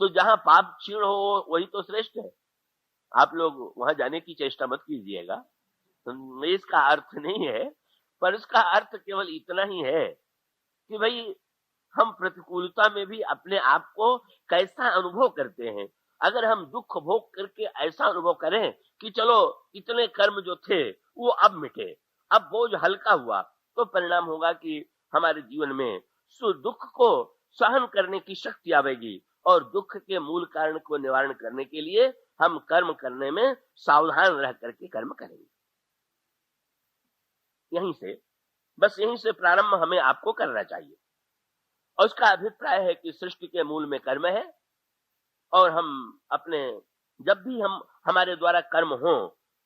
तो जहां पाप क्षीण हो वही तो श्रेष्ठ है। आप लोग वहां जाने की चेष्टा मत कीजिएगा, तो इसका अर्थ नहीं है, पर इसका अर्थ केवल इतना ही है कि भाई हम प्रतिकूलता में भी अपने आप को कैसा अनुभव करते हैं। अगर हम दुख भोग करके ऐसा अनुभव करें कि चलो इतने कर्म जो थे वो अब मिटे, अब बोझ हल्का हुआ, तो परिणाम होगा कि हमारे जीवन में दुख को सहन करने की शक्ति आवेगी और दुख के मूल कारण को निवारण करने के लिए हम कर्म करने में सावधान रह करके कर्म करेंगे। यहीं से प्रारंभ हमें आपको करना चाहिए। और उसका अभिप्राय है कि सृष्टि के मूल में कर्म है और हम अपने जब भी हम हमारे द्वारा कर्म हो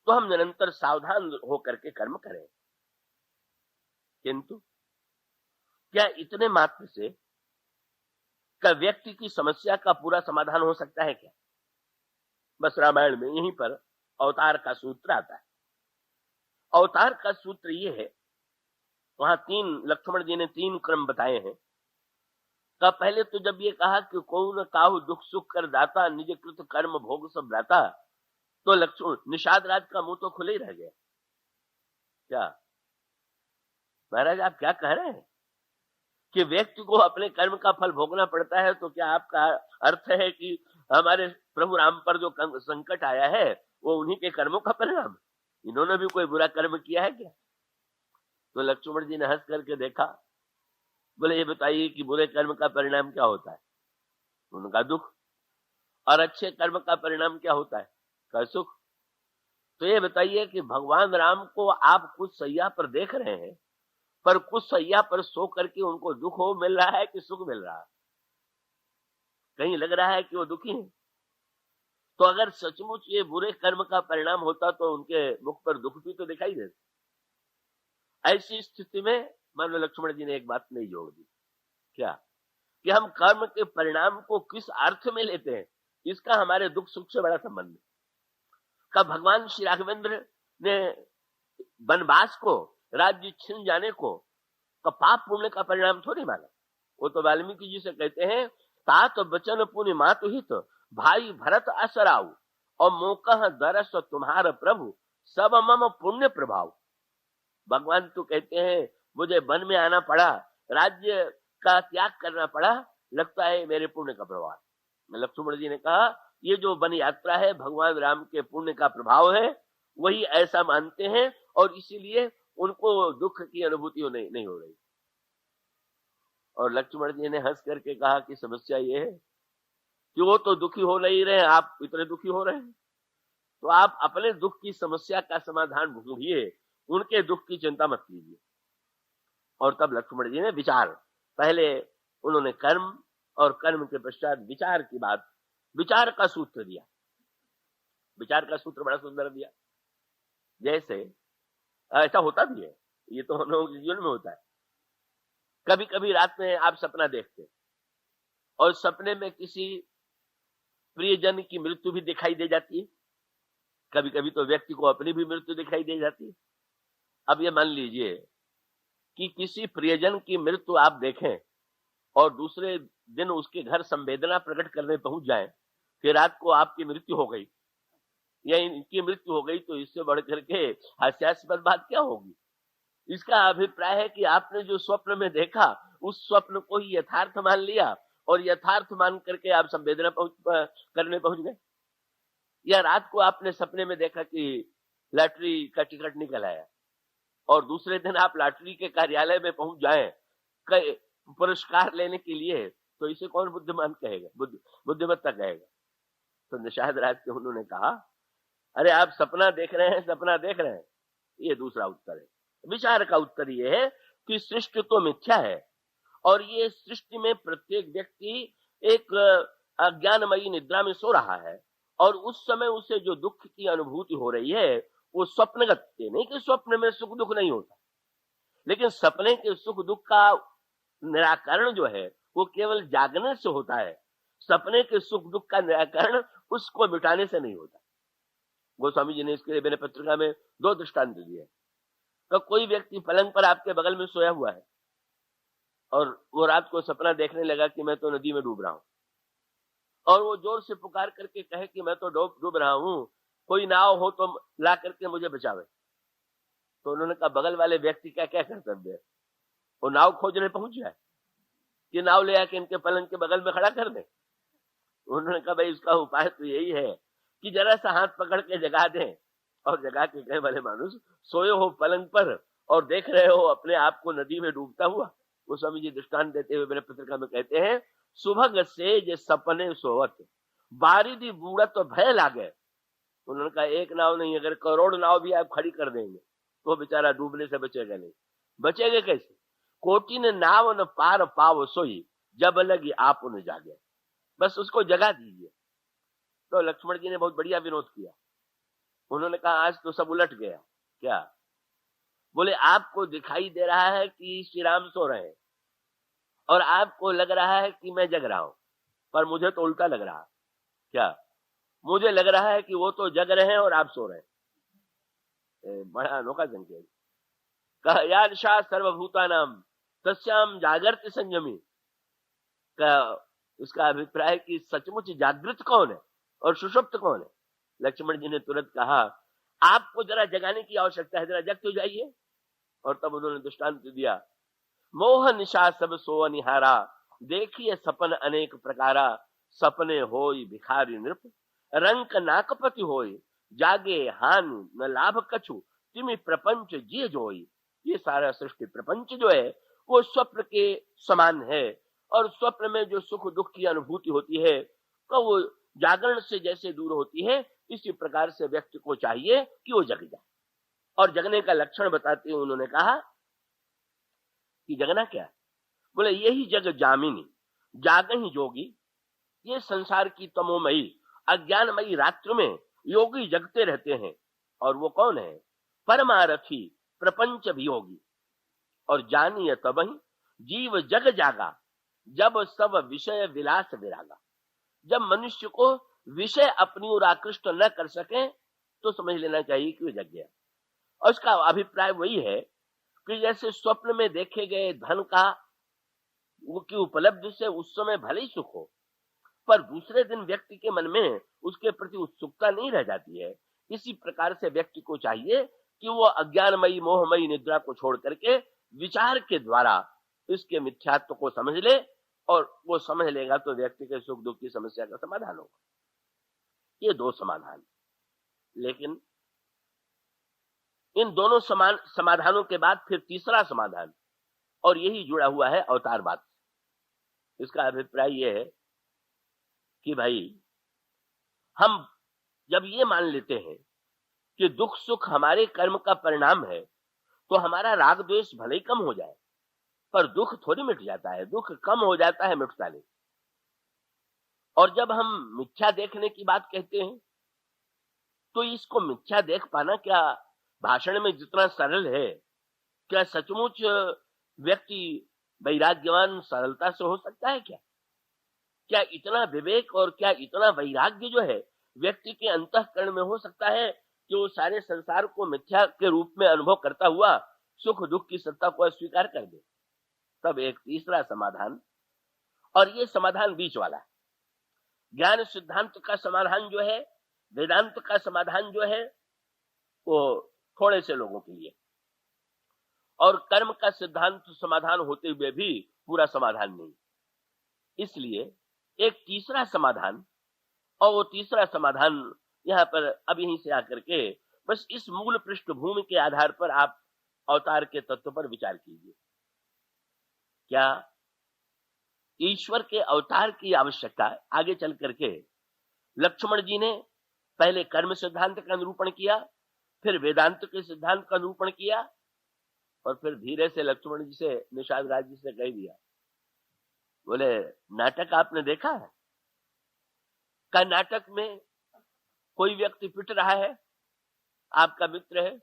तो हम निरंतर सावधान होकर के कर्म करें। किंतु क्या इतने मात्र से क्या व्यक्ति की समस्या का पूरा समाधान हो सकता है क्या? बस रामायण में यहीं पर अवतार का सूत्र आता है। अवतार का सूत्र ये है, वहां लक्ष्मण जी ने 3 क्रम बताए हैं। का पहले तो जब ये कहा कि कौन काहू दुख सुख कर दाता, निज कृत कर्म भोग सब भ्राता, तो लक्ष्मण निषाद राज का मुंह तो खुले ही रह गया। क्या महाराज आप क्या कह रहे हैं कि व्यक्ति को अपने कर्म का फल भोगना पड़ता है? तो क्या आपका अर्थ है कि हमारे प्रभु राम पर जो संकट आया है वो उन्हीं के कर्मों का परिणाम? इन्होंने भी कोई बुरा कर्म किया है क्या? तो लक्ष्मण जी ने हंस करके देखा, बोले ये बताइए कि बुरे कर्म का परिणाम क्या होता है? उनका दुख। और अच्छे कर्म का परिणाम क्या होता है? का सुख। तो ये बताइए कि भगवान राम को आप कुछ सैया पर देख रहे हैं, पर कुछ सैया पर सो करके उनको दुख हो मिल रहा है कि सुख मिल रहा है? कहीं लग रहा है कि वो दुखी है। तो अगर सचमुच ये बुरे कर्म का परिणाम होता तो उनके मुख पर दुख भी तो दिखाई देता। ऐसी स्थिति में मानो लक्ष्मण जी ने एक बात नहीं जोड़ दी। क्या? कि हम कर्म के परिणाम को किस अर्थ में लेते हैं, इसका हमारे दुख सुख से बड़ा संबंध है। का भगवान श्री राघवेंद्र ने वनवास को, राज्य छिन जाने को का पाप पुण्य का परिणाम थोड़ी माना। वो तो वाल्मीकि जी से कहते हैं, तात बचन पुण्य मातु हित, भाई भरत असराऊ, और मोकह दरस तुम्हार प्रभु, सब मम पुण्य प्रभाव। भगवान तो कहते हैं मुझे वन में आना पड़ा, राज्य का त्याग करना पड़ा, लगता है मेरे पुण्य का प्रभाव। लक्ष्मण जी ने कहा ये जो वन यात्रा है भगवान राम के पुण्य का प्रभाव है, वही ऐसा मानते हैं और इसीलिए उनको दुख की अनुभूति नहीं हो रही। और लक्ष्मण जी ने हंस करके कहा कि समस्या ये है कि वो तो दुखी हो नहीं रहे, आप इतने दुखी हो रहे हैं, तो आप अपने दुख की समस्या का समाधान ढूंढिए, उनके दुख की चिंता मत कीजिए। और तब लक्ष्मण जी ने पहले उन्होंने कर्म और कर्म के पश्चात विचार की बात, विचार का सूत्र दिया। विचार का सूत्र बड़ा सुंदर दिया। जैसे ऐसा होता भी है, ये तो हम लोगों के जीवन में होता है। कभी कभी रात में आप सपना देखते और सपने में किसी प्रियजन की मृत्यु भी दिखाई दे जाती है। कभी कभी तो व्यक्ति को अपनी भी मृत्यु दिखाई दे जाती है। अब ये मान लीजिए कि किसी प्रियजन की मृत्यु आप देखें और दूसरे दिन उसके घर संवेदना प्रकट करने पहुंच जाए कि रात को आपकी मृत्यु हो गई या इनकी मृत्यु हो गई, तो इससे बढ़कर के हास्यास्पद बात क्या होगी? इसका अभिप्राय है कि आपने जो स्वप्न में देखा उस स्वप्न को ही यथार्थ मान लिया और यथार्थ मान करके आप संवेदना करने पहुंच गए। या रात को आपने सपने में देखा कि लॉटरी का टिकट निकल आया और दूसरे दिन आप लॉटरी के कार्यालय में पहुंच जाए पुरस्कार लेने के लिए, तो इसे कौन बुद्धिमान कहेगा, बुद्धिमत्ता कहेगा? तो निषाद राज के उन्होंने कहा, अरे आप सपना देख रहे हैं, सपना देख रहे हैं, ये दूसरा उत्तर है। विचार का उत्तर ये है कि सृष्टि तो मिथ्या है और ये सृष्टि में प्रत्येक व्यक्ति एक अज्ञानमयी निद्रा में सो रहा है और उस समय उसे जो दुख की अनुभूति हो रही है वो स्वप्नगत है। नहीं कि स्वप्न में सुख दुख नहीं होता, लेकिन सपने के सुख दुख का निराकरण जो है वो केवल जागने से होता है। सपने के सुख दुख का निराकरण उसको मिटाने से नहीं होता। गोस्वामी जी ने इसके लिए मैंने पत्रिका में 2 दृष्टांत दिए। तो कोई व्यक्ति पलंग पर आपके बगल में सोया हुआ है और वो रात को सपना देखने लगा कि मैं तो नदी में डूब रहा हूं, और वो जोर से पुकार करके कहे कि मैं तो डूब रहा हूं, कोई नाव हो तो ला करके मुझे बचावे। तो उन्होंने कहा बगल वाले व्यक्ति का क्या कर्तव्य है, वो नाव खोजने पहुंच जाए कि नाव ले आके इनके पलंग के बगल में खड़ा कर दे। उन्होंने कहा भाई इसका उपाय तो यही है कि जरा सा हाथ पकड़ के जगा दें, और जगा के कहे भले मानुस सोए हो पलंग पर और देख रहे हो अपने आप को नदी में डूबता हुआ। वो स्वामी जी दृष्टांत देते हुए मेरे पत्रिका में कहते हैं, सुभग से जे सपने सोवत बारिदी बूढ़त तो भय लागे। उन्होंने कहा एक नाव नहीं, अगर करोड़ नाव भी आप खड़ी कर देंगे तो बेचारा डूबने से बचेगा नहीं। बचेगा कैसे? कोटि ने नाव न पार पाव सोई, जब लगी आप न जागे। बस उसको जगा दीजिए। तो लक्ष्मण जी ने बहुत बढ़िया विनोद किया। उन्होंने कहा आज तो सब उलट गया। क्या? बोले आपको दिखाई दे रहा है कि श्री राम सो रहे हैं और आपको लग रहा है कि मैं जग रहा हूं, पर मुझे तो उल्टा लग रहा। क्या? मुझे लग रहा है कि वो तो जग रहे हैं और आप सो रहे हैं। बड़ा अनोखा संकेत। कहा यादशा सर्वभूतानाम तस्याम जागृति संयमी। का उसका अभिप्राय कि सचमुच जागृत कौन है और सुषुप्त कौन है? लक्ष्मण जी ने तुरंत कहा आपको जरा जगाने की आवश्यकता है, जरा जग तो जाइए। और तब उन्होंने दृष्टांत दिया, मोह निशा सब सो निहारा, देखिए सपन अनेक प्रकारा, सपने होई भिखारी नृप, रंक नाकपति होई, जागे हानि न लाभ कछु, तिमि प्रपंच जिय जोई। ये सारा सृष्टि प्रपंच जो है वो स्वप्न के समान है, और स्वप्न में जो सुख दुख की अनुभूति होती है तो वो जागरण से जैसे दूर होती है, इसी प्रकार से व्यक्ति को चाहिए कि वो जग जाए। और जगने का लक्षण बताते हुए उन्होंने कहा कि जगना क्या है? बोले यही जग जामिनी जागहि जोगी। ये संसार की तमोमयी अज्ञानमयी रात्रि में योगी जगते रहते हैं। और वो कौन है? परमारथी प्रपंच वियोगी। और जानिए तबहि जीव जग जागा, जब सब विषय विलास विरागा। जब मनुष्य को विषय अपनी ओर आकृष्ट न कर सके तो समझ लेना चाहिए कि वो जग गया। और उसका अभिप्राय वही है कि जैसे स्वप्न में देखे गए धन का वो की उपलब्धि से उस समय भले ही सुख हो, पर दूसरे दिन व्यक्ति के मन में उसके प्रति उत्सुकता नहीं रह जाती है। इसी प्रकार से व्यक्ति को चाहिए कि वो अज्ञानमयी मोहमयी निद्रा को छोड़ करके विचार के द्वारा इसके मिथ्यात्व को समझ ले, और वो समझ लेगा तो व्यक्ति के सुख दुख की समस्या का समाधान होगा। ये दो समाधान। लेकिन इन दोनों समाधानों के बाद फिर तीसरा समाधान, और यही जुड़ा हुआ है अवतारवाद। इसका अभिप्राय यह है कि भाई हम जब ये मान लेते हैं कि दुख सुख हमारे कर्म का परिणाम है, तो हमारा राग द्वेष भले ही कम हो जाए, पर दुख थोड़ी मिट जाता है। दुख कम हो जाता है, मिटता नहीं। और जब हम मिथ्या देखने की बात कहते हैं तो इसको मिथ्या देख पाना क्या भाषण में जितना सरल है, क्या सचमुच व्यक्ति वैराग्यवान सरलता से हो सकता है? क्या इतना विवेक और क्या इतना वैराग्य जो है व्यक्ति के अंतःकरण में हो सकता है कि वो सारे संसार को मिथ्या के रूप में अनुभव करता हुआ सुख दुख की सत्ता को अस्वीकार कर दे? तब एक तीसरा समाधान, और ये समाधान बीच वाला है। ज्ञान सिद्धांत का समाधान जो है, वेदांत का समाधान जो है, वो थोड़े से लोगों के लिए, और कर्म का सिद्धांत समाधान होते हुए भी पूरा समाधान नहीं। इसलिए एक तीसरा समाधान, और वो तीसरा समाधान यहां पर अब यहीं से आकर के बस इस मूल पृष्ठभूमि के आधार पर आप अवतार के तत्व पर विचार कीजिए। क्या ईश्वर के अवतार की आवश्यकता आगे चल करके लक्ष्मण जी ने पहले कर्म सिद्धांत का निरूपण किया, फिर वेदांत के सिद्धांत का निरूपण किया, और फिर धीरे से लक्ष्मण जी से निषाद राज जी से कह दिया, बोले नाटक आपने देखा है? का नाटक में कोई व्यक्ति पिट रहा है, आपका मित्र है,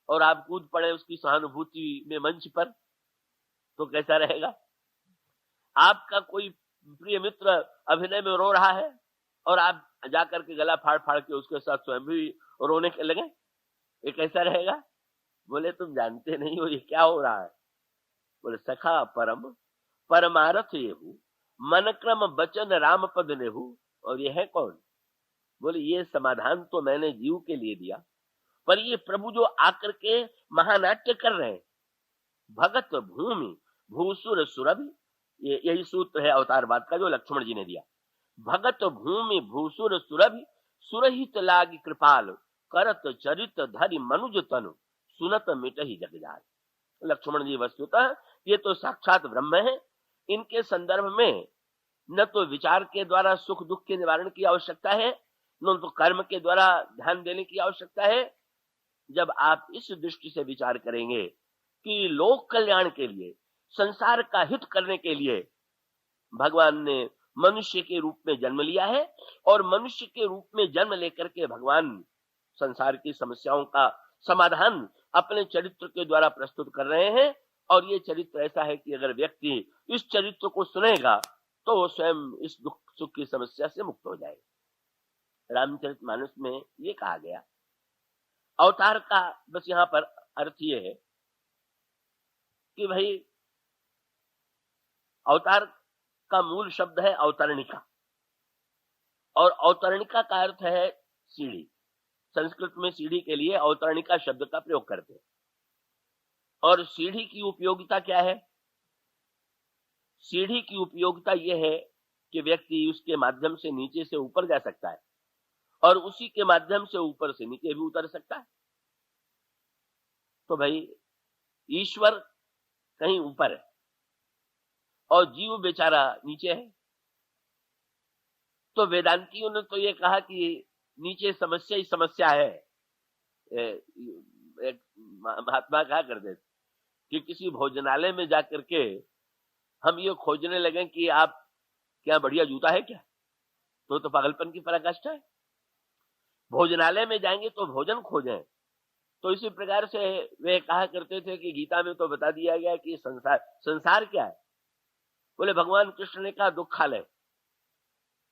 और आप कूद पड़े उसकी सहानुभूति में मंच पर, तो कैसा रहेगा? आपका कोई प्रिय मित्र अभिनय में रो रहा है और आप जाकर के गला फाड़ फाड़ के उसके साथ स्वयं भी रोने के लगे, ये कैसा रहेगा? बोले तुम जानते नहीं हो ये क्या हो रहा है। बोले सखा परम परमारथ ये हूँ, मन क्रम बचन राम पद नेहु। और ये है कौन? बोले ये समाधान तो मैंने जीव के लिए दिया, पर ये प्रभु जो आकर के महानाट्य कर रहे हैं, भगत भूमि भूसुर सुरभि, ये यही सूत्र है अवतारवाद का जो लक्ष्मण जी ने दिया। भगत भूमि भूसुर सुरभि, सुरहित लागी कृपाल, करत चरित धरि मनुज तनु, सुनत मिटहि जग जाल। लक्ष्मण जी वस्तुतः ये तो साक्षात ब्रह्म है। इनके संदर्भ में न तो विचार के द्वारा सुख दुख के निवारण की आवश्यकता है, न तो कर्म के द्वारा ध्यान देने की आवश्यकता है। जब आप इस दृष्टि से विचार करेंगे कि लोक कल्याण के लिए, संसार का हित करने के लिए भगवान ने मनुष्य के रूप में जन्म लिया है, और मनुष्य के रूप में जन्म लेकर के भगवान संसार की समस्याओं का समाधान अपने चरित्र के द्वारा प्रस्तुत कर रहे हैं। और ये चरित्र ऐसा है कि अगर व्यक्ति इस चरित्र को सुनेगा तो वो स्वयं इस दुख सुख की समस्या से मुक्त हो जाएगा। रामचरितमानस में ये कहा गया। अवतार का बस यहाँ पर अर्थ ये है कि भाई अवतार का मूल शब्द है अवतरणिका, और अवतरणिका का अर्थ है सीढ़ी। संस्कृत में सीढ़ी के लिए अवतरणिका शब्द का प्रयोग करते हैं। और सीढ़ी की उपयोगिता क्या है? सीढ़ी की उपयोगिता यह है कि व्यक्ति उसके माध्यम से नीचे से ऊपर जा सकता है, और उसी के माध्यम से ऊपर से नीचे भी उतर सकता है। तो भाई ईश्वर कहीं ऊपर है और जीव बेचारा नीचे है। तो वेदांतियों ने तो ये कहा कि नीचे समस्या ही समस्या है। एक महात्मा कहा करते कि किसी भोजनालय में जाकर के हम ये खोजने लगे कि आप क्या बढ़िया जूता है क्या, तो पागलपन की पराकाष्ठा है। भोजनालय में जाएंगे तो भोजन खोजें। तो इसी प्रकार से वे कहा करते थे कि गीता में तो बता दिया गया कि संसार क्या है। बोले भगवान कृष्ण ने कहा दुखालय,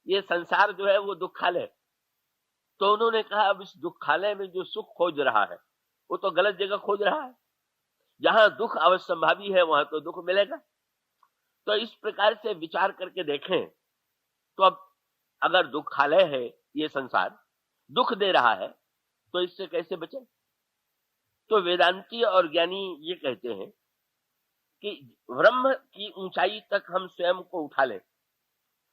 ये संसार जो है वो दुखालय। तो उन्होंने कहा अब इस दुखालय में जो सुख खोज रहा है वो तो गलत जगह खोज रहा है। जहां दुख अवश्यंभावी है वहां तो दुख मिलेगा। तो इस प्रकार से विचार करके देखें तो अब अगर दुखालय है ये संसार, दुख दे रहा है, तो इससे कैसे बचे? तो वेदांती और ज्ञानी ये कहते हैं कि ब्रह्म की ऊंचाई तक हम स्वयं को उठा लें।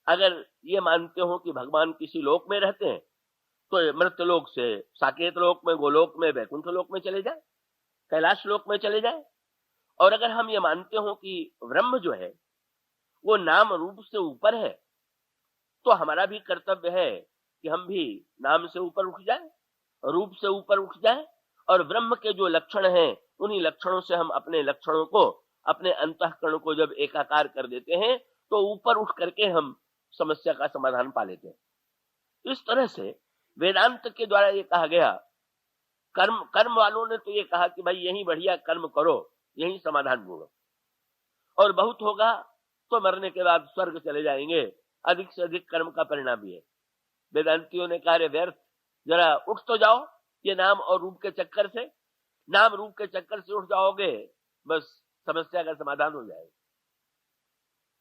अगर ये मानते हो कि भगवान किसी लोक में रहते हैं तो मृत लोक से साकेत लोक में, गोलोक में, वैकुंठ लोक में चले जाए, कैलाश लोक में चले जाए। और अगर हम ये मानते हो कि ब्रह्म जो है वो नाम रूप से ऊपर है, तो हमारा भी कर्तव्य है कि हम भी नाम से ऊपर उठ जाए, रूप से ऊपर उठ जाए, और ब्रह्म के जो लक्षण हैं उन्हीं लक्षणों से हम अपने लक्षणों को, अपने अंतःकरण को जब एकाकार कर देते हैं तो ऊपर उठ करके हम समस्या का समाधान पा लेते हैं। इस तरह से वेदांत के द्वारा ये कहा गया। कर्म वालों ने तो ये कहा कि भाई यही बढ़िया कर्म करो, यही समाधान ढूंढो, और बहुत होगा तो मरने के बाद स्वर्ग चले जाएंगे, अधिक से अधिक कर्म का परिणाम भी है। वेदांतियों ने कहा रे व्यर्थ, जरा उठ तो जाओ, ये नाम और रूप के चक्कर से, नाम रूप के चक्कर से उठ जाओगे बस समस्या का समाधान हो जाएगा।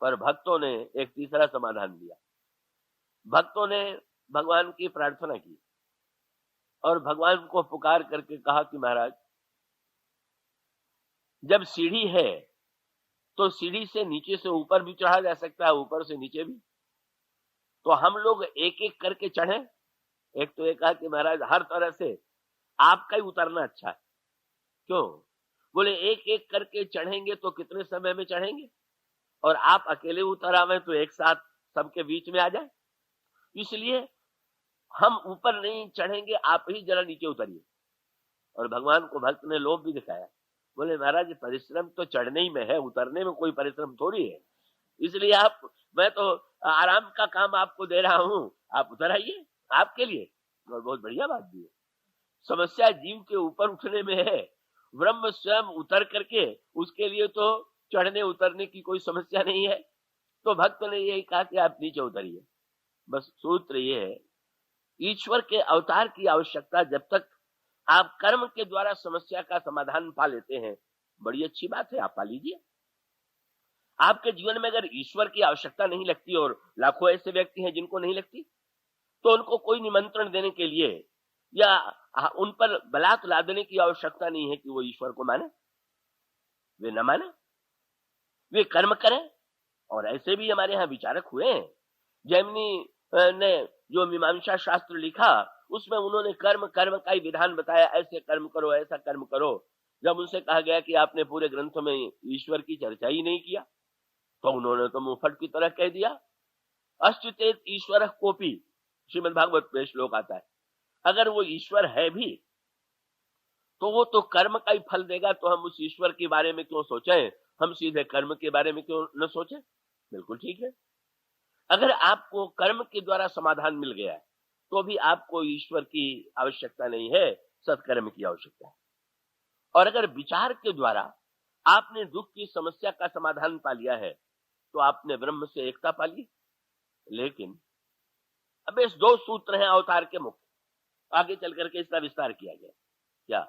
पर भक्तों ने एक तीसरा समाधान दिया। भक्तों ने भगवान की प्रार्थना की और भगवान को पुकार करके कहा कि महाराज जब सीढ़ी है तो सीढ़ी से नीचे से ऊपर भी चढ़ा जा सकता है, ऊपर से नीचे भी। तो हम लोग एक एक करके चढ़े। एक तो ये कहा कि महाराज हर तरह से आपका ही उतरना अच्छा है। क्यों? बोले एक एक करके चढ़ेंगे तो कितने समय में चढ़ेंगे, और आप अकेले उतर आवे तो एक साथ सबके बीच में आ जाए। इसलिए हम ऊपर नहीं चढ़ेंगे, आप ही जरा नीचे उतरिए। और भगवान को भक्त ने लोभ भी दिखाया। बोले महाराज परिश्रम तो चढ़ने ही में है, उतरने में कोई परिश्रम थोड़ी है। इसलिए मैं तो आराम का काम आपको दे रहा हूं, आप उतर आइए आपके लिए। और बहुत बढ़िया बात भी है। समस्या जीव के ऊपर उठने में है, ब्रह्म स्वयं उतर करके, उसके लिए तो चढ़ने उतरने की कोई समस्या नहीं है। तो भक्त ने यही कहा कि आप नीचे उतरिए। बस सूत्र ये है, ईश्वर के अवतार की आवश्यकता जब तक आप कर्म के द्वारा समस्या का समाधान पा लेते हैं, बड़ी अच्छी बात है, आप पा लीजिए। आपके जीवन में अगर ईश्वर की आवश्यकता नहीं लगती और लाखों ऐसे व्यक्ति हैं जिनको नहीं लगती, तो उनको कोई निमंत्रण देने के लिए या उन पर बलात् लादने की आवश्यकता नहीं है कि वो ईश्वर को माने, वे न माने, वे कर्म करें। और ऐसे भी हमारे यहाँ विचारक हुए हैं। जैमिनी ने जो मीमांसा शास्त्र लिखा, उसमें उन्होंने कर्म कर्म का ही विधान बताया, ऐसे कर्म करो, ऐसा कर्म करो। जब उनसे कहा गया कि आपने पूरे ग्रंथ में ईश्वर की चर्चा ही नहीं किया, तो उन्होंने तो मुंहफट की तरह कह दिया, अश्चितेत ईश्वर कोपी, श्रीमद् भागवत में श्लोक आता है। अगर वो ईश्वर है भी तो वो तो कर्म का ही फल देगा, तो हम उस ईश्वर के बारे में क्यों सोचें, हम सीधे कर्म के बारे में क्यों न सोचें। बिल्कुल ठीक है। अगर आपको कर्म के द्वारा समाधान मिल गया है, तो भी आपको ईश्वर की आवश्यकता नहीं है, सत्कर्म की आवश्यकता है। और अगर विचार के द्वारा आपने दुख की समस्या का समाधान पा लिया है, तो आपने ब्रह्म से एकता पा ली। लेकिन अब इस दो सूत्र हैं अवतार के मुख्य, आगे चल करके इसका विस्तार किया गया क्या,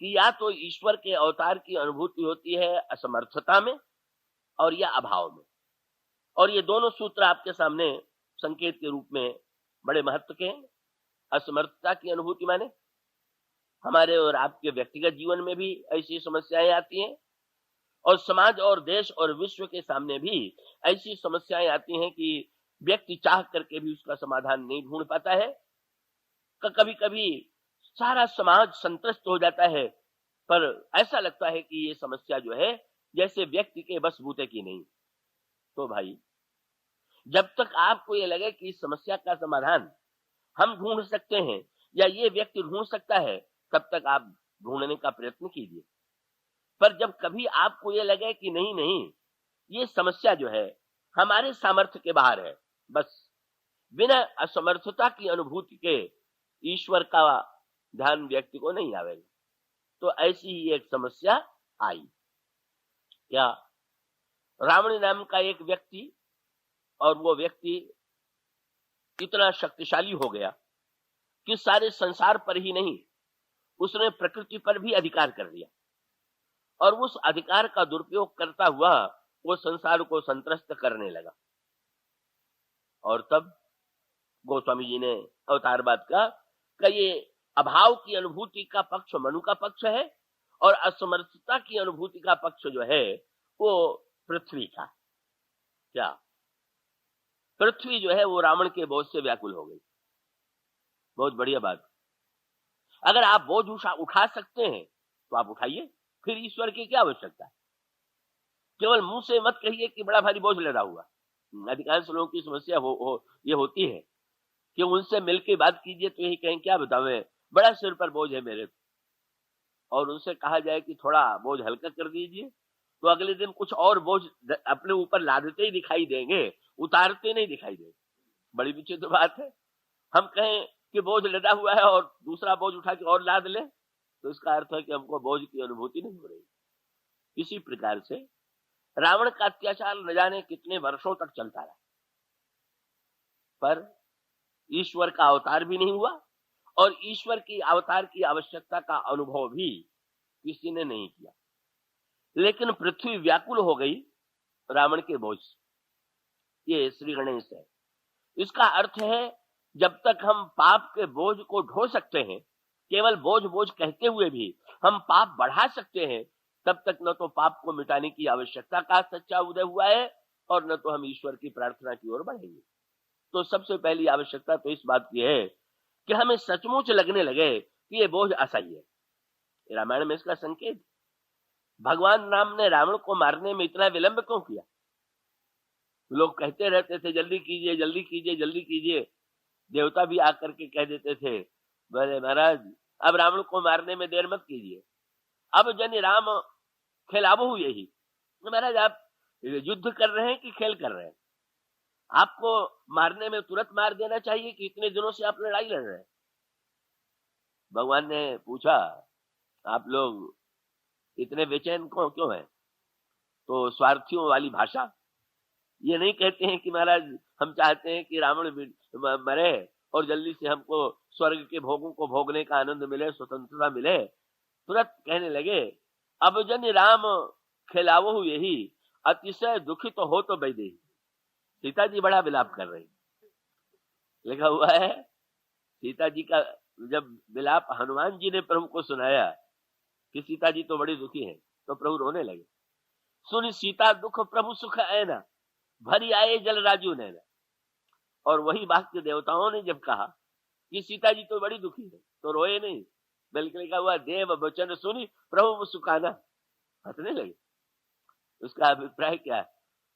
कि या तो ईश्वर के अवतार की अनुभूति होती है असमर्थता में और या अभाव में। और ये दोनों सूत्र आपके सामने संकेत के रूप में बड़े महत्व के हैं। असमर्थता की अनुभूति माने हमारे और आपके व्यक्तिगत जीवन में भी ऐसी समस्याएं आती हैं, और समाज और देश और विश्व के सामने भी ऐसी समस्याएं आती हैं कि व्यक्ति चाह करके भी उसका समाधान नहीं ढूंढ पाता है। कभी कभी सारा समाज संतुष्ट हो जाता है, पर ऐसा लगता है कि ये समस्या जो है जैसे व्यक्ति के बस बूते की नहीं। तो भाई, जब तक आपको ये लगे कि इस समस्या का समाधान हम ढूंढ सकते हैं या ये व्यक्ति ढूंढ सकता है, तब तक आप ढूंढने का प्रयत्न कीजिए। पर जब कभी आपको ये लगे कि नहीं नहीं, ये समस्या जो है हमारे सामर्थ्य के बाहर है, बस बिना असमर्थता की अनुभूति के ईश्वर का ध्यान व्यक्ति को नहीं आवेगा, तो ऐसी ही एक समस्या आई। क्या रावण नाम का एक व्यक्ति, और वो व्यक्ति इतना शक्तिशाली हो गया कि सारे संसार पर ही नहीं, उसने प्रकृति पर भी अधिकार कर लिया, और उस अधिकार का दुरुपयोग करता हुआ वो संसार को संत्रस्त करने लगा। और तब गोस्वामी जी ने अवतारवाद का ये अभाव की अनुभूति का पक्ष मनु का पक्ष है, और असमर्थता की अनुभूति का पक्ष जो है वो पृथ्वी का। क्या पृथ्वी जो है वो रावण के बोझ से व्याकुल हो गई। बहुत बढ़िया बात। अगर आप बोझ उठा सकते हैं तो आप उठाइए, फिर ईश्वर की क्या आवश्यकता है। केवल मुंह से मत कहिए कि बड़ा भारी बोझ लदा हुआ। अधिकांश लोगों की समस्या ये होती है कि उनसे मिलकर बात कीजिए तो यही कहें क्या बतावें, बड़ा सिर पर बोझ है मेरे। और उनसे कहा जाए कि थोड़ा बोझ हल्का कर दीजिए, तो अगले दिन कुछ और बोझ अपने ऊपर लादते ही दिखाई देंगे, उतारते नहीं दिखाई देंगे। बड़ी विचित्र बात है। हम कहें कि बोझ लदा हुआ है और दूसरा बोझ उठा के और लाद ले, तो इसका अर्थ है कि हमको बोझ की अनुभूति नहीं हो रही। इसी प्रकार से रावण का अत्याचार न जाने कितने वर्षों तक चलता रहा, पर ईश्वर का अवतार भी नहीं हुआ, और ईश्वर की अवतार की आवश्यकता का अनुभव भी किसी ने नहीं किया। लेकिन पृथ्वी व्याकुल हो गई रावण के बोझ। ये श्री गणेश है। इसका अर्थ है जब तक हम पाप के बोझ को ढो सकते हैं, केवल बोझ बोझ कहते हुए भी हम पाप बढ़ा सकते हैं, तब तक न तो पाप को मिटाने की आवश्यकता का सच्चा उदय हुआ है, और न तो हम ईश्वर की प्रार्थना की ओर बढ़ेंगे। तो सबसे पहली आवश्यकता तो इस बात की है कि हमें सचमुच लगने लगे कि ये बोझ असह्य है। रामायण में इसका संकेत, भगवान राम ने रावण को मारने में इतना विलंब क्यों किया। लोग कहते रहते थे जल्दी कीजिए जल्दी कीजिए जल्दी कीजिए। देवता भी आकर के कह देते थे, बोले महाराज अब रावण को मारने में देर मत कीजिए, अब जन राम खेलाबो यही। महाराज आप युद्ध कर रहे हैं कि खेल कर रहे हैं, आपको मारने में तुरंत मार देना चाहिए कि इतने दिनों से आप लड़ाई लड़ रहे हैं। भगवान ने पूछा, आप लोग इतने बेचैन क्यों हैं। तो स्वार्थियों वाली भाषा, ये नहीं कहते हैं कि महाराज हम चाहते हैं कि रावण मरे और जल्दी से हमको स्वर्ग के भोगों को भोगने का आनंद मिले, स्वतंत्रता मिले। तुरंत कहने लगे अब जन राम खिलावहु यही, अतिशय दुखित हो तो वैदेही। सीता जी बड़ा विलाप कर रही, लिखा हुआ है सीता जी का जब विलाप हनुमान जी ने प्रभु को सुनाया कि सीता जी तो बड़ी दुखी है, तो प्रभु रोने लगे। सुन सीता दुख प्रभु सुख ऐना, भरी आए जल राजू नैना। और वही वाक्य देवताओं ने जब कहा कि सीता जी तो बड़ी दुखी है, तो रोए नहीं, बल्कि लिखा हुआ देव वचन सुनी प्रभु सुखाना, हंसने लगे। उसका अभिप्राय क्या है?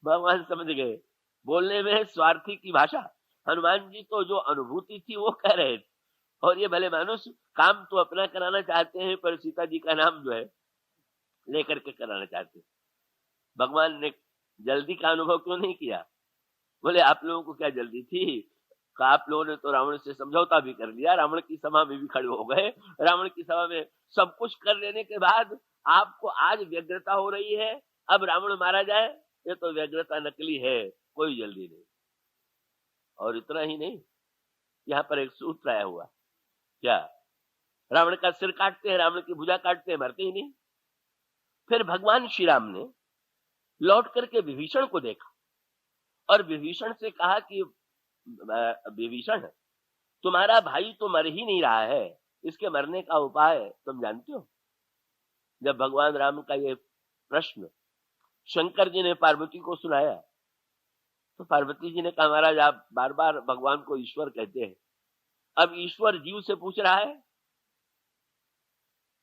भगवान समझ गए, बोलने में स्वार्थी की भाषा। हनुमान जी तो जो अनुभूति थी वो कह रहे थे, और ये भले मानुष काम तो अपना कराना चाहते हैं, पर सीता जी का नाम जो है लेकर के कराना चाहते हैं। भगवान ने जल्दी का अनुभव क्यों नहीं किया? बोले आप लोगों को क्या जल्दी थी? आप लोगों ने तो रावण से समझौता भी कर लिया, रावण की सभा में भी खड़े हो गए, रावण की सभा में सब कुछ कर लेने के बाद आपको आज व्यग्रता हो रही है, अब रावण मारा जाए, ये तो व्यग्रता नकली है, कोई जल्दी नहीं। और इतना ही नहीं, यहाँ पर एक सूत्र आया हुआ, क्या रावण का सिर काटते हैं, रावण की भुजा काटते हैं, मरते ही नहीं। फिर भगवान श्री राम ने लौट करके विभीषण को देखा और विभीषण से कहा कि विभीषण तुम्हारा भाई तो मर ही नहीं रहा है, इसके मरने का उपाय तुम जानते हो? जब भगवान राम का ये प्रश्न शंकर जी ने पार्वती को सुनाया, तो पार्वती जी ने कहा महाराज आप बार बार भगवान को ईश्वर कहते हैं, अब ईश्वर जीव से पूछ रहा है।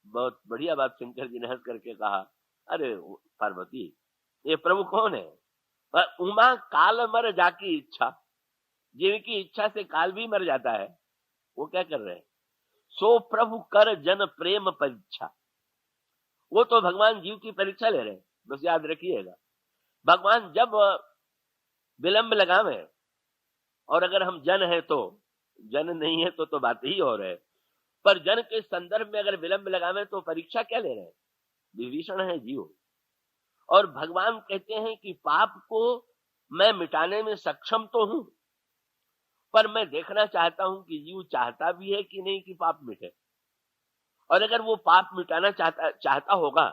बहुत बढ़िया बात शंकर जी ने हंस करके कहा, अरे पार्वती ये प्रभु कौन है? उमा काल मर जाकी इच्छा, जिनकी इच्छा से काल भी मर जाता है, वो क्या कर रहे हैं? सो प्रभु कर जन प्रेम परीक्षा। वो तो भगवान जीव की परीक्षा ले रहे हैं, बस याद रखिएगा। भगवान जब विलंब लगावे, और अगर हम जन है तो, जन नहीं है तो बात ही हो रहे, पर जन के संदर्भ में अगर विलंब लगावे तो परीक्षा क्या ले रहे हैं? विभीषण है जीव, और भगवान कहते हैं कि पाप को मैं मिटाने में सक्षम तो हूं, पर मैं देखना चाहता हूं कि जीव चाहता भी है कि नहीं कि पाप मिटे। और अगर वो पाप मिटाना चाहता होगा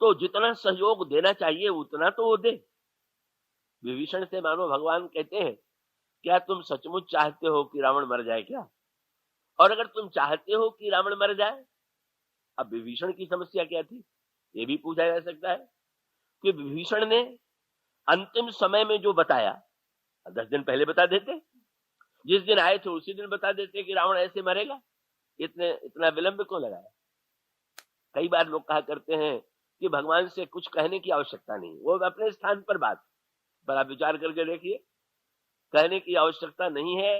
तो जितना सहयोग देना चाहिए उतना तो वो दे। विभीषण से मानो भगवान कहते हैं, क्या तुम सचमुच चाहते हो कि रावण मर जाए क्या? और अगर तुम चाहते हो कि रावण मर जाए, अब विभीषण की समस्या क्या थी, ये भी पूछा जा सकता है कि विभीषण ने अंतिम समय में जो बताया, 10 दिन पहले बता देते, जिस दिन आए थे उसी दिन बता देते कि रावण ऐसे मरेगा, इतना विलंब क्यों लगाया? कई बार लोग कहा करते हैं कि भगवान से कुछ कहने की आवश्यकता नहीं, वो अपने स्थान पर बात, पर आप विचार करके देखिए, कहने की आवश्यकता नहीं है,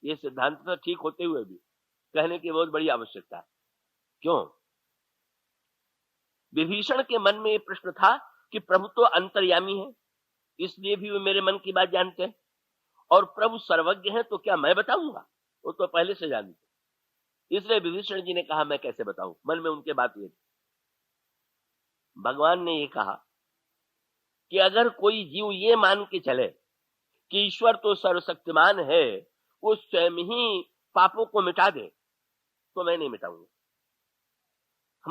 ये सिद्धांत तो ठीक होते हुए भी कहने की बहुत बड़ी आवश्यकता है। क्यों? विभीषण के मन में ये प्रश्न था कि प्रभु तो अंतर्यामी है, इसलिए भी वो मेरे मन की बात जानते हैं, और प्रभु सर्वज्ञ है, तो क्या मैं बताऊंगा? वो तो पहले से जानते। इसलिए विभीषण जी ने कहा मैं कैसे बताऊं, मन में उनके बात ये थी। भगवान ने ये कहा कि अगर कोई जीव ये मान के चले कि ईश्वर तो सर्वशक्तिमान है, वो स्वयं ही पापों को मिटा दे, तो मैं नहीं मिटाऊंगा।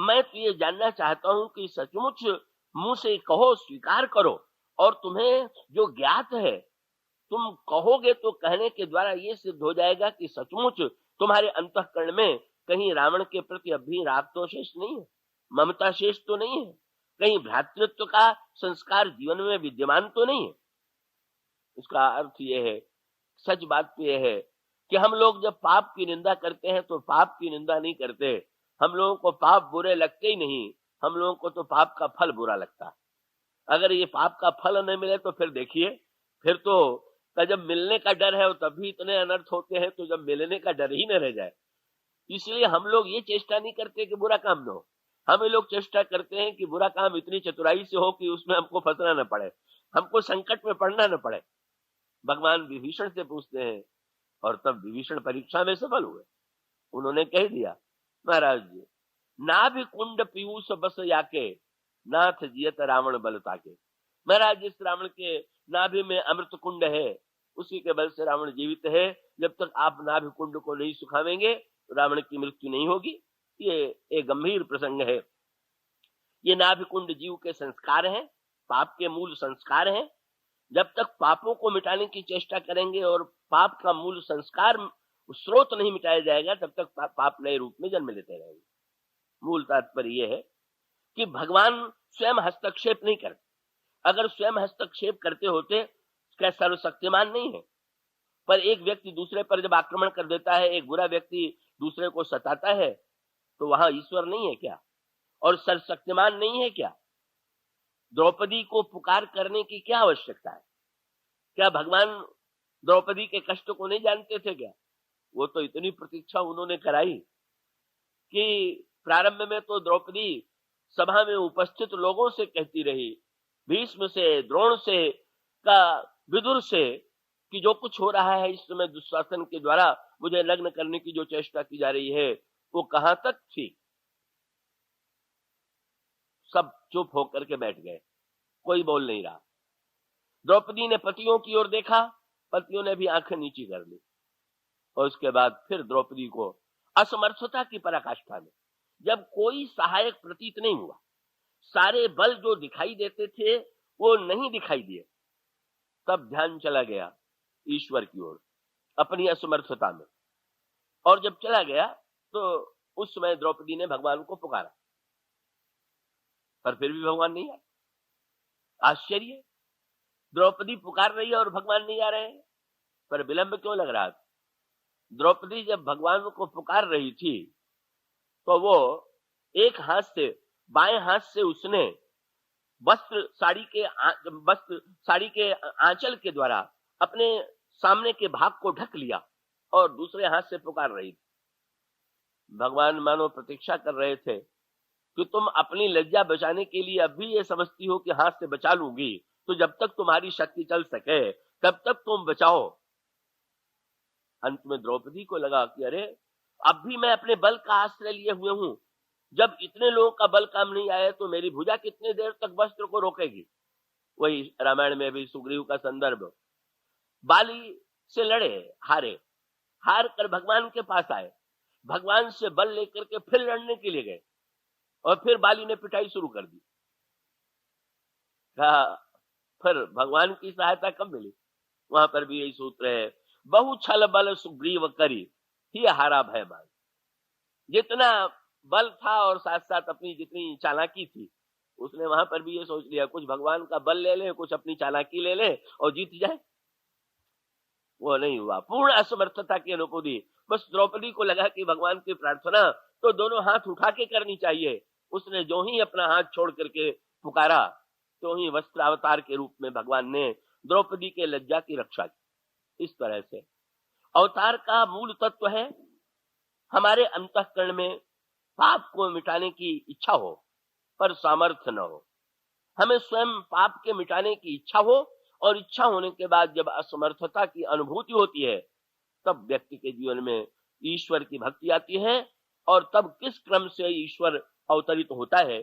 मैं तो ये जानना चाहता हूं कि सचमुच मुंह से कहो, स्वीकार करो, और तुम्हें जो ज्ञात है तुम कहोगे तो कहने के द्वारा ये सिद्ध हो जाएगा कि सचमुच तुम्हारे अंतःकरण में कहीं रावण के प्रति अभी राग तो शेष नहीं है, ममता शेष तो नहीं है, कहीं भ्रातृत्व का संस्कार जीवन में विद्यमान तो नहीं है। इसका अर्थ यह है, सच बात तो यह है कि हम लोग जब पाप की निंदा करते हैं तो पाप की निंदा नहीं करते, हम लोगों को पाप बुरे लगते ही नहीं, हम लोगों को तो पाप का फल बुरा लगता है। अगर ये पाप का फल न मिले तो फिर देखिए, फिर तो जब मिलने का डर है तभी इतने अनर्थ होते हैं, तो जब मिलने का डर ही न रह जाए, इसलिए हम लोग ये चेष्टा नहीं करते कि बुरा काम न हो, हम लोग चेष्टा करते हैं कि बुरा काम इतनी चतुराई से हो कि उसमें हमको फंसना न पड़े, हमको संकट में पड़ना न पड़े। भगवान विभीषण से पूछते हैं, और तब विभीषण परीक्षा में सफल हुए। उन्होंने कह दिया, महाराज जी नाभि कुंड पीयूष बस याके, नाथ जियत रावण बल ताके। महाराज जिस रावण के नाभि में अमृत कुंड है, उसी के बल से रावण जीवित है। जब तक आप नाभि कुंड को नहीं सुखावेंगे तो रावण की मृत्यु नहीं होगी। ये एक गंभीर प्रसंग है। ये नाभिकुंड जीव के संस्कार हैं, पाप के मूल संस्कार हैं। जब तक पापों को मिटाने की चेष्टा करेंगे और पाप का मूल संस्कार स्रोत नहीं मिटाया जाएगा, तब तक पाप नए रूप में जन्म लेते रहेंगे। मूल तात्पर्य यह है कि भगवान स्वयं हस्तक्षेप नहीं करते। अगर स्वयं हस्तक्षेप करते होते, क्या सर्वशक्तिमान नहीं है? पर एक व्यक्ति दूसरे पर जब आक्रमण कर देता है, एक बुरा व्यक्ति दूसरे को सताता है, तो वहां ईश्वर नहीं है क्या? और सर्वशक्तिमान नहीं है क्या? द्रौपदी को पुकार करने की क्या आवश्यकता है? क्या भगवान द्रौपदी के कष्ट को नहीं जानते थे क्या? वो तो इतनी प्रतीक्षा उन्होंने कराई कि प्रारंभ में तो द्रौपदी सभा में उपस्थित लोगों से कहती रही, भीष्म से, द्रोण से, विदुर से, कि जो कुछ हो रहा है इस समय दुशासन के द्वारा मुझे नग्न करने की जो चेष्टा की जा रही है, वो कहां तक थी? सब चुप होकर के बैठ गए, कोई बोल नहीं रहा। द्रौपदी ने पतियों की ओर देखा, पतियों ने भी आंखें नीची कर ली। और उसके बाद फिर द्रौपदी को असमर्थता की पराकाष्ठा में, जब कोई सहायक प्रतीत नहीं हुआ, सारे बल जो दिखाई देते थे वो नहीं दिखाई दिए, तब ध्यान चला गया ईश्वर की ओर अपनी असमर्थता में। और जब चला गया तो उस समय द्रौपदी ने भगवान को पुकारा, पर फिर भी भगवान नहीं आए। आश्चर्य, द्रौपदी पुकार रही है और भगवान नहीं आ रहे हैं, पर विलंब क्यों लग रहा था? द्रौपदी जब भगवान को पुकार रही थी तो वो एक हाथ से, बाएं हाथ से उसने वस्त्र साड़ी के आंचल के द्वारा अपने सामने के भाग को ढक लिया और दूसरे हाथ से पुकार रही थी। भगवान मानो प्रतीक्षा कर रहे थे कि तुम अपनी लज्जा बचाने के लिए अब भी ये समझती हो कि हाथ से बचा लूंगी, तो जब तक तुम्हारी शक्ति चल सके तब तक तुम बचाओ। अंत में द्रौपदी को लगा कि अरे, अब भी मैं अपने बल का आश्रय लिए हुए हूं, जब इतने लोगों का बल काम नहीं आया तो मेरी भुजा कितने देर तक वस्त्र को रोकेगी? वही रामायण में भी सुग्रीव का संदर्भ, बाली से लड़े, हार कर भगवान के पास आए, भगवान से बल लेकर के फिर लड़ने के लिए गए और फिर बाली ने पिटाई शुरू कर दी। फिर भगवान की सहायता कब मिली? वहां पर भी यही सूत्र है, बहु छल बल सुग्रीव करी ही हारा भय मान। जितना बल था और साथ साथ अपनी जितनी चालाकी थी, उसने वहां पर भी ये सोच लिया कुछ भगवान का बल ले ले, कुछ अपनी चालाकी ले ले और जीत जाए। वो नहीं हुआ, पूर्ण असमर्थता की अनुभूति। बस द्रौपदी को लगा कि भगवान की प्रार्थना तो दोनों हाथ उठा के करनी चाहिए। उसने जो ही अपना हाथ छोड़ करके पुकारा, तो ही वस्त्रावतार के रूप में भगवान ने द्रौपदी के लज्जा की रक्षा की। इस तरह से अवतार का मूल तत्व है हमारे अंतःकरण में पाप को मिटाने की इच्छा हो, पर सामर्थ्य न हो। हमें स्वयं पाप के मिटाने की इच्छा हो, और इच्छा होने के बाद जब असमर्थता की अनुभूति होती है, तब व्यक्ति के जीवन में ईश्वर की भक्ति आती है। और तब किस क्रम से ईश्वर अवतरित होता है,